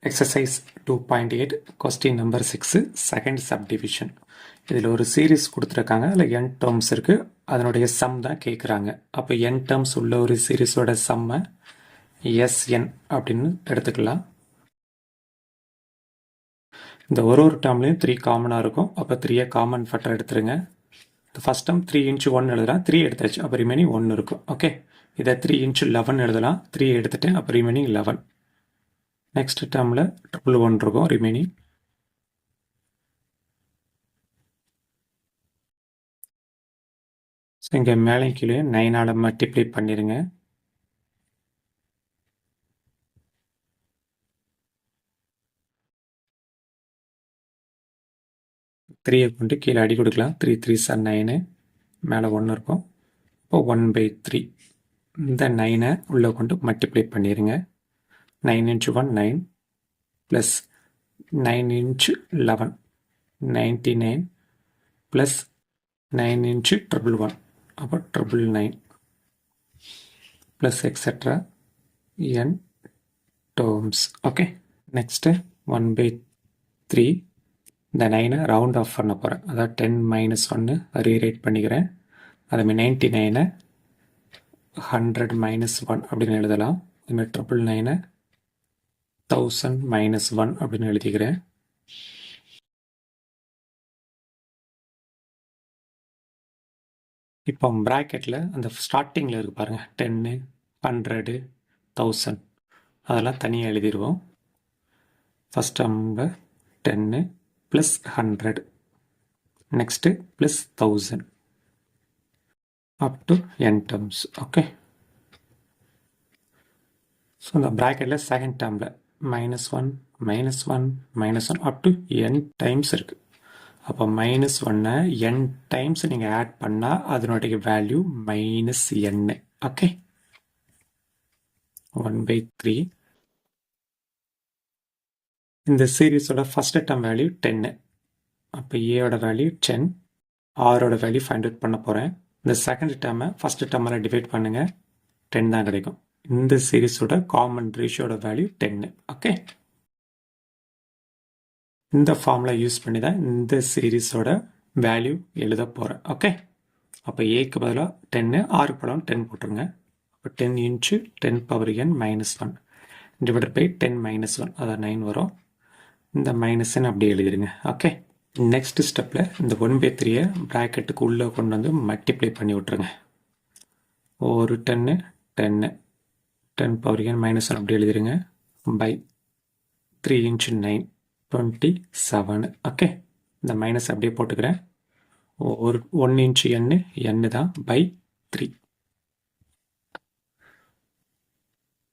Exercise 2.8 question number 6 second subdivision. இதில் ஒரு series கொடுத்துருக்காங்க. அதில் n டேர்ம்ஸ் இருக்குது. அதனுடைய சம் தான் கேட்குறாங்க. அப்போ n டேர்ம்ஸ் உள்ள ஒரு சீரீஸோட சம்மை Sn அப்படின்னு எடுத்துக்கலாம். இந்த ஒரு டேர்ம்லையும் 3 காமனாக இருக்கும். அப்போ 3 காமன் ஃபேக்டர் எடுத்துருங்க. இந்த ஃபஸ்ட் டேர்ம் 3 × 1 எழுதலாம். 3 எடுத்தாச்சு. அப்போ ரிமைனிங் 1 இருக்கும். ஓகே, இதை 3 × 11 எழுதலாம். 3 எடுத்துட்டேன். அப்போ ரிமைனிங் 11. நெக்ஸ்ட் டேர்மில் 1 இருக்கும் ரிமைனிங். ஸோ இங்கே மேலே கீழே 9ஆல் மல்டிப்ளை பண்ணிடுங்க. த்ரீயை கொண்டு கீழே அடி கொடுக்கலாம். 3 3s are 9, மேலே 1 இருக்கும். இப்போ 1/3. இந்த 9ஐ உள்ளே கொண்டு மல்டிப்ளை பண்ணிடுங்க. 9 × 1 9 ப்ளஸ் 9 × 11 99 ப்ளஸ் 9 × 11 அப்போ 999 plus etcetera n terms. Okay, next 1/3. இந்த 9ஐ ரவுண்ட் ஆஃப் பண்ண போகிறேன். அதாவது 10 - 1 ரீரைட் பண்ணிக்கிறேன். அதுமாதிரி 99ஐ 100 - 1 அப்படின்னு எழுதலாம். அதுமாதிரி 999ஐ 1000 - 1 அப்படின்னு எழுதிக்கிறேன். இப்போ ப்ராக்கெட்டில் அந்த ஸ்டார்டிங்கில் இருக்கு பாருங்கள், 10 100 1000 அதெல்லாம் தனியாக எழுதிடுவோம். ஃபஸ்ட் டேர்மில் 10 plus 100 next plus 1000 up to n terms. Okay, so இந்த ப்ராக்கெட்டில் செகண்ட் டேர்மில் -1 -1 -1 அப் டு n டைம்ஸ் இருக்குது. அப்போ -1ஐ n டைம்ஸ் நீங்கள் ஆட் பண்ணால் அதனுடைய வேல்யூ -n. ஓகே, 1/3. இந்த சீரீஸோட ஃபஸ்ட் டேர்ம் வேல்யூ 10. அப்போ ஏயோட வேல்யூ 10, ஆரோட வேல்யூ ஃபைண்ட் அவுட் பண்ண போகிறேன். இந்த செகண்ட் டேர்மை ஃபஸ்ட் டேர்மால் டிவைட் பண்ணுங்கள், 10 தான் கிடைக்கும். இந்த சீரீஸோட காமன் ரேஷியோட வேல்யூ 10. ஓகே, இந்த ஃபார்முலா யூஸ் பண்ணி தான் இந்த சீரீஸோட வேல்யூ எழுத போகிறேன். ஓகே, அப்போ ஏக்கு பதிலாக 10, ஆருக்கு பதிலாக 10 போட்டுருங்க. அப்போ 10 × 10⁻n - 1 டிவைடட் பை 10 - 1 அதான் 9 வரும். இந்த -n அப்படியே எழுதிடுங்க. ஓகே, நெக்ஸ்ட் ஸ்டெப்பில் இந்த 1/3ஐ ப்ராக்கெட்டுக்கு உள்ளே கொண்டு வந்து மல்டிப்ளை பண்ணி விட்ருங்க. ஒரு 10 10 10⁻n - 1 அப்படி எழுதிடுங்க. பை 3 × 9 27. ஓகே, இந்த மைனஸ் அப்படியே போட்டுக்கிறேன். ஒரு 1 × n தான் பை 3.